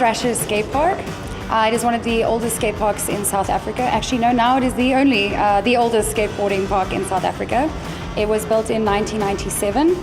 Thrashers Skatepark. It is one of the oldest skate parks in South Africa. Actually, no, now it is the oldest skateboarding park in South Africa. It was built in 1997.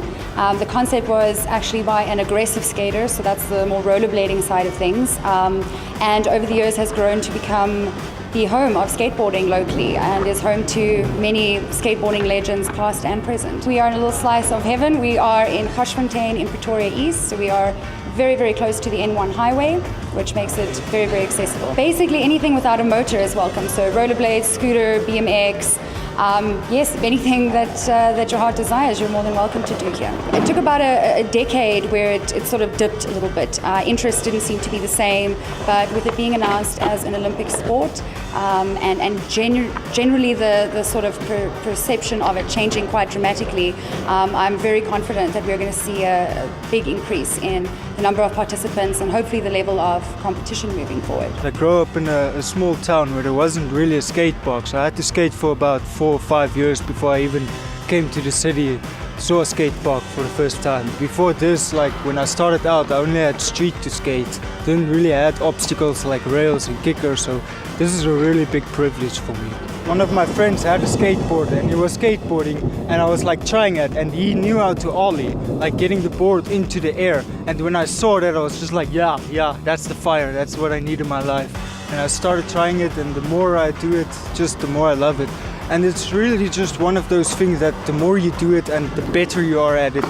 The concept was actually by an aggressive skater, so that's the more rollerblading side of things, and over the years has grown to become the home of skateboarding locally and is home to many skateboarding legends past and present. We are in a little slice of heaven. We are in Garsfontein in Pretoria East, so we are very, very close to the N1 highway, which makes it very, very accessible. Basically anything without a motor is welcome, so rollerblades, scooter, BMX, yes, anything that your heart desires, you're more than welcome to do here. It took about a decade where it sort of dipped a little bit. Interest didn't seem to be the same, but with it being announced as an Olympic sport, and generally the sort of perception of it changing quite dramatically, I'm very confident that we're going to see a big increase in the number of participants and hopefully the level of competition moving forward. I grew up in a small town where there wasn't really a skate park, so I had to skate for about 4 or 5 years before I even came to the city, saw a skate park for the first time. Before this, like when I started out, I only had street to skate. Didn't really have obstacles like rails and kickers, so this is a really big privilege for me. One of my friends had a skateboard and he was skateboarding, and I was like trying it, and he knew how to ollie, like getting the board into the air. And when I saw that, I was just like, yeah, that's the fire, that's what I need in my life. And I started trying it, and the more I do it, just the more I love it. And it's really just one of those things that the more you do it and the better you are at it,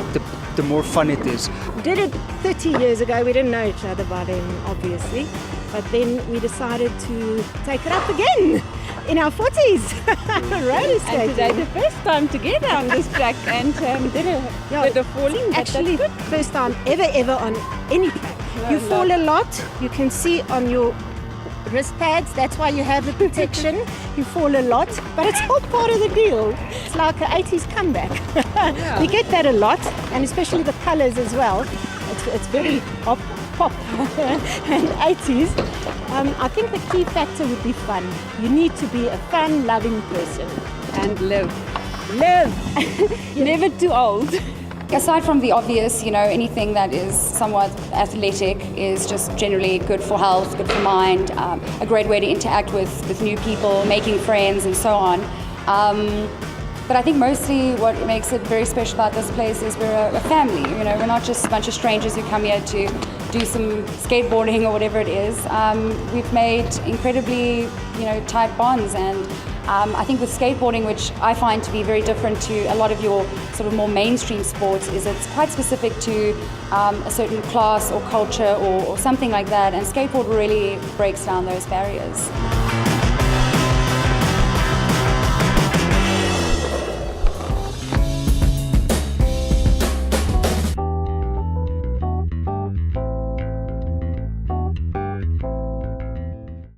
the more fun it is. We did it 30 years ago. We didn't know each other by then, obviously. But then we decided to take it up again in our 40s. Roller skating. And today the first time together on this track, and did a falling. Actually, first time ever on any track. You fall a lot. You can see on your wrist pads, that's why you have the protection. You fall a lot, but it's all part of the deal. It's like an 80s comeback. We get that a lot, and especially the colors as well. It's very pop and 80s. I think the key factor would be fun. You need to be a fun-loving person. And live. Never too old. Aside from the obvious, anything that is somewhat athletic is just generally good for health, good for mind, a great way to interact with new people, making friends and so on. But I think mostly what makes it very special about this place is we're a family. We're not just a bunch of strangers who come here to do some skateboarding or whatever it is. We've made incredibly, tight bonds, and I think with skateboarding, which I find to be very different to a lot of your sort of more mainstream sports, is it's quite specific to a certain class or culture or something like that, and skateboard really breaks down those barriers.